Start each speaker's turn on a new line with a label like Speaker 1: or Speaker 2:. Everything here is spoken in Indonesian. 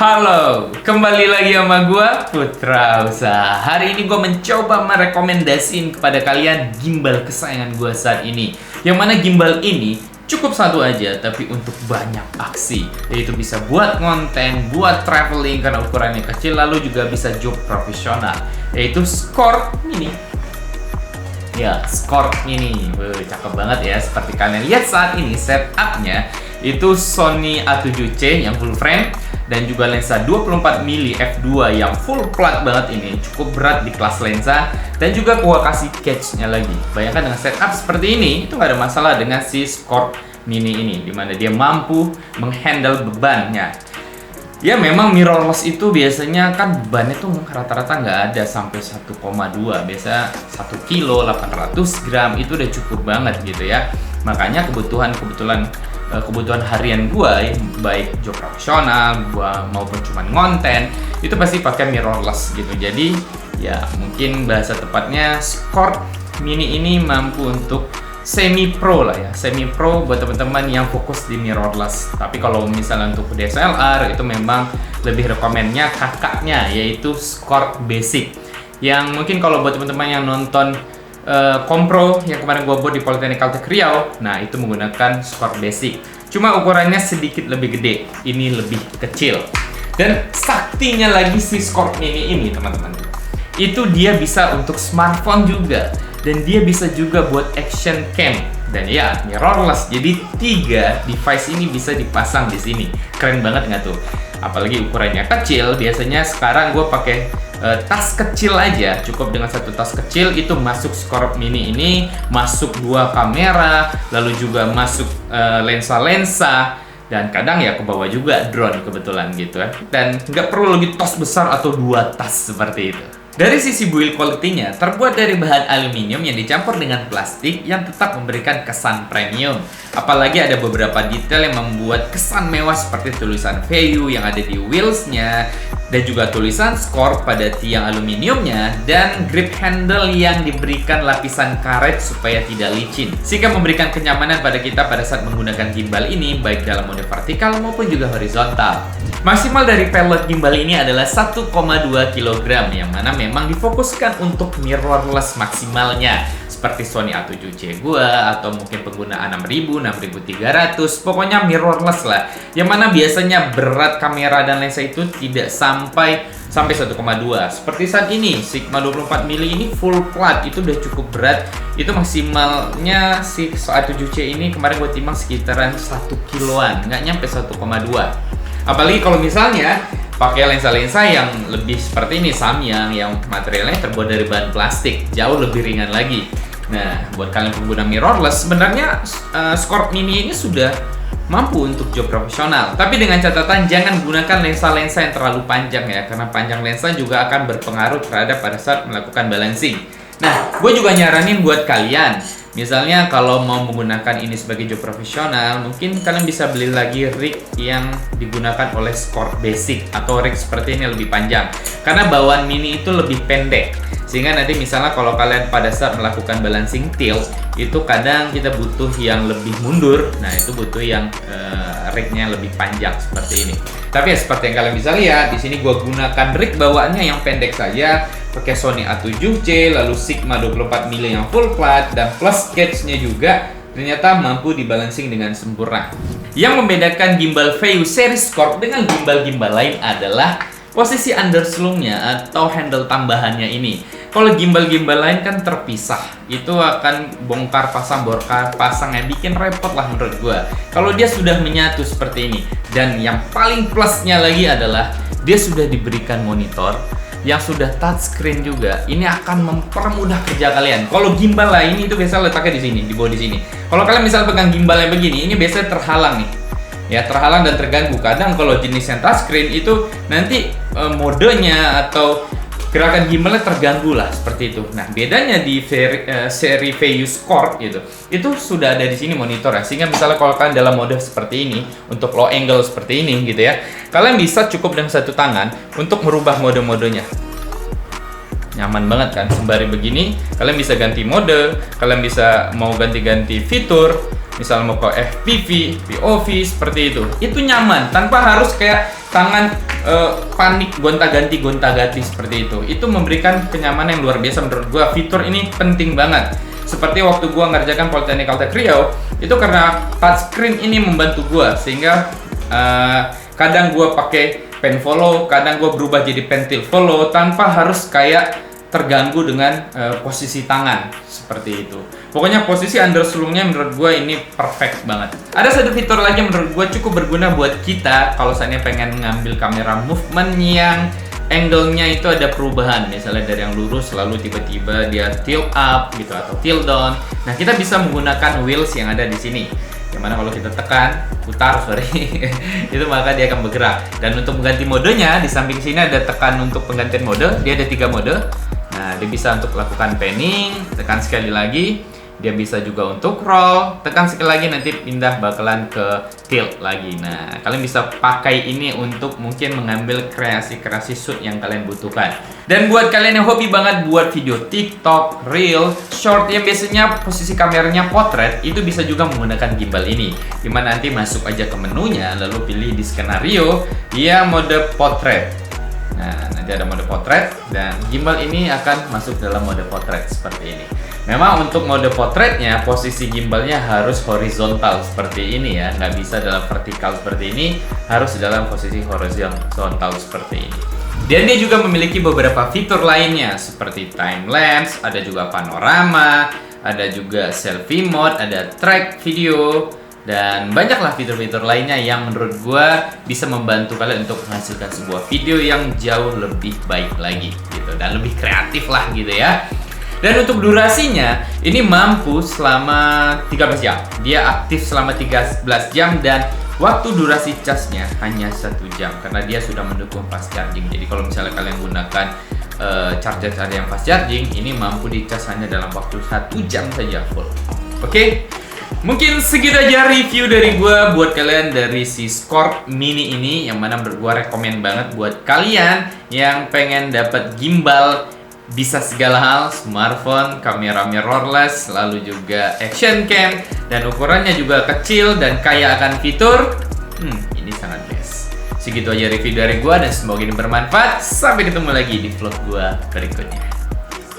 Speaker 1: Halo, kembali lagi sama gua Putra Usaha. Hari ini gua mencoba merekomendasiin kepada kalian gimbal kesayangan gua saat ini. Yang mana gimbal ini cukup satu aja, tapi untuk banyak aksi. Yaitu bisa buat konten, buat traveling karena ukurannya kecil, lalu juga bisa job profesional. Yaitu Scorp Mini. Ya, Scorp Mini. Cakep banget ya. Seperti kalian lihat saat ini setupnya itu Sony A7C yang full frame dan juga lensa 24mm f2 yang full plat banget ini, cukup berat di kelas lensa, dan juga gua kasih catch-nya lagi. Bayangkan dengan setup seperti ini, itu nggak ada masalah dengan si Scorp Mini ini, dimana dia mampu menghandle bebannya. Ya memang mirrorless itu biasanya kan bebannya tuh rata-rata nggak ada sampai 1,2, biasa 1 kilo 800 gram itu udah cukup banget gitu ya. Makanya kebutuhan harian gua, baik job profesional gua maupun cuman ngonten, itu pasti pakai mirrorless gitu. Jadi ya mungkin bahasa tepatnya Scorp Mini ini mampu untuk semi pro lah ya, semi pro buat teman-teman yang fokus di mirrorless. Tapi kalau misalnya untuk DSLR itu memang lebih rekomennya kakaknya, yaitu Scorp Basic, yang mungkin kalau buat teman-teman yang nonton kompro yang kemarin gua buat di Politeknik Caltech Riau, nah itu menggunakan Scorp Basic. Cuma ukurannya sedikit lebih gede, ini lebih kecil. Dan saktinya lagi si Scorp Mini ini teman-teman, itu dia bisa untuk smartphone juga, dan dia bisa juga buat action cam, dan ya mirrorless. Jadi 3 device ini bisa dipasang di sini. Keren banget nggak tuh? Apalagi ukurannya kecil. Biasanya sekarang gue pakai tas kecil aja, cukup dengan satu tas kecil itu masuk Scorp Mini ini, masuk 2 kamera, lalu juga masuk lensa-lensa, dan kadang ya ke bawah juga drone kebetulan gitu ya. Dan nggak perlu lagi tas besar atau 2 tas seperti itu. Dari sisi build quality-nya, terbuat dari bahan aluminium yang dicampur dengan plastik yang tetap memberikan kesan premium. Apalagi ada beberapa detail yang membuat kesan mewah seperti tulisan VU yang ada di wheels-nya, dan juga tulisan Scorp pada tiang aluminiumnya, dan grip handle yang diberikan lapisan karet supaya tidak licin, sehingga memberikan kenyamanan pada kita pada saat menggunakan gimbal ini, baik dalam mode vertikal maupun juga horizontal. Maksimal dari payload gimbal ini adalah 1,2 kg, yang mana memang difokuskan untuk mirrorless maksimalnya, seperti Sony A7C gua, atau mungkin pengguna A6000, 6300, pokoknya mirrorless lah. Yang mana biasanya berat kamera dan lensa itu tidak sampai 1,2. Seperti saat ini, Sigma 24mm ini full plat, itu udah cukup berat. Itu maksimalnya si A7C ini kemarin gue timbang sekitaran 1 kiloan, nggak nyampe 1,2. Apalagi kalau misalnya pakai lensa-lensa yang lebih seperti ini, Samyang, yang materialnya terbuat dari bahan plastik, jauh lebih ringan lagi. Nah, buat kalian pengguna mirrorless, sebenarnya Scorp Mini ini sudah mampu untuk job profesional. Tapi dengan catatan jangan gunakan lensa-lensa yang terlalu panjang ya, karena panjang lensa juga akan berpengaruh terhadap pada saat melakukan balancing. Nah, gue juga nyaranin buat kalian, misalnya kalau mau menggunakan ini sebagai job profesional, mungkin kalian bisa beli lagi rig yang digunakan oleh Scorp Basic, atau rig seperti ini lebih panjang, karena bawaan Mini itu lebih pendek, sehingga nanti misalnya kalau kalian pada saat melakukan balancing tilt, itu kadang kita butuh yang lebih mundur. Nah, itu butuh yang rignya lebih panjang seperti ini. Tapi ya seperti yang kalian bisa lihat, di sini gua gunakan rig bawaannya yang pendek saja, pakai Sony A7C, lalu Sigma 24mm yang full flat, dan plus catch-nya juga ternyata mampu dibalancing dengan sempurna. Yang membedakan gimbal VU series Scorp dengan gimbal-gimbal lain adalah posisi underslung-nya atau handle tambahannya ini. Kalau gimbal-gimbal lain kan terpisah, itu akan bongkar pasang pasangnya bikin repot lah menurut gua. Kalau dia sudah menyatu seperti ini, dan yang paling plusnya lagi adalah dia sudah diberikan monitor yang sudah touchscreen juga. Ini akan mempermudah kerja kalian. Kalau gimbal lain itu biasanya letaknya di sini, di bawah di sini. Kalau kalian misal pegang gimbalnya begini, ini biasanya terhalang nih. Ya, terhalang dan terganggu. Kadang kalau jenis yang touchscreen itu nanti modenya atau gerakan gimbalnya terganggu lah seperti itu. Nah, bedanya di seri VU Scorp gitu, itu sudah ada di sini monitor ya, sehingga misalnya kalau kalian dalam mode seperti ini, untuk low angle seperti ini gitu ya, kalian bisa cukup dengan satu tangan untuk merubah mode-modenya. nyaman banget kan, sembari begini kalian bisa ganti mode, kalian bisa mau ganti-ganti fitur, misal mau ke FPV, POV seperti itu nyaman tanpa harus kayak tangan panik gonta-ganti seperti itu memberikan kenyamanan yang luar biasa menurut gua. Fitur ini penting banget. Seperti waktu gua ngerjakan Politeknik Caltech Riau, itu karena touchscreen ini membantu gua sehingga kadang gua pakai pen follow, kadang gua berubah jadi pen tilt follow tanpa harus kayak terganggu dengan posisi tangan seperti itu. Pokoknya posisi underslungnya menurut gue ini perfect banget. Ada satu fitur lagi yang menurut gue cukup berguna buat kita kalau seandainya pengen ngambil kamera movement yang angle-nya itu ada perubahan, misalnya dari yang lurus lalu tiba-tiba dia tilt up gitu atau tilt down. Nah, kita bisa menggunakan wheels yang ada di sini. Yang mana kalau kita tekan, putar, itu maka dia akan bergerak. Dan untuk mengganti modenya, di samping sini ada tekan untuk penggantian mode. Dia ada 3 mode. Nah, dia bisa untuk lakukan panning, tekan sekali lagi. Dia bisa juga untuk roll, tekan sekali lagi nanti pindah bakalan ke tilt lagi. Nah, kalian bisa pakai ini untuk mungkin mengambil kreasi-kreasi shoot yang kalian butuhkan. Dan buat kalian yang hobi banget buat video TikTok, Reel, Short yang biasanya posisi kameranya potret, itu bisa juga menggunakan gimbal ini. Dimana nanti masuk aja ke menunya, lalu pilih di skenario yang mode potret. Nah, nanti ada mode potret dan gimbal ini akan masuk dalam mode potret seperti ini. Memang untuk mode potretnya posisi gimbalnya harus horizontal seperti ini ya, nggak bisa dalam vertikal seperti ini, harus dalam posisi horizontal seperti ini. Dan dia juga memiliki beberapa fitur lainnya seperti time lapse, ada juga panorama, ada juga selfie mode, ada track video, dan banyaklah fitur-fitur lainnya yang menurut gua bisa membantu kalian untuk menghasilkan sebuah video yang jauh lebih baik lagi gitu dan lebih kreatif lah gitu ya. Dan untuk durasinya, ini mampu selama 13 jam. Dia aktif selama 13 jam dan waktu durasi casnya hanya 1 jam karena dia sudah mendukung fast charging. Jadi kalau misalnya kalian gunakan charger yang fast charging, ini mampu dicas hanya dalam waktu 1 jam saja full. Oke? Mungkin segitu aja review dari gua buat kalian dari si Scorp Mini ini, yang mana menurut gua rekomen banget buat kalian yang pengen dapat gimbal bisa segala hal, smartphone, kamera mirrorless, lalu juga action cam, dan ukurannya juga kecil dan kaya akan fitur. Ini sangat best. Segitu aja review dari gua dan semoga ini bermanfaat. Sampai ketemu lagi di vlog gua berikutnya.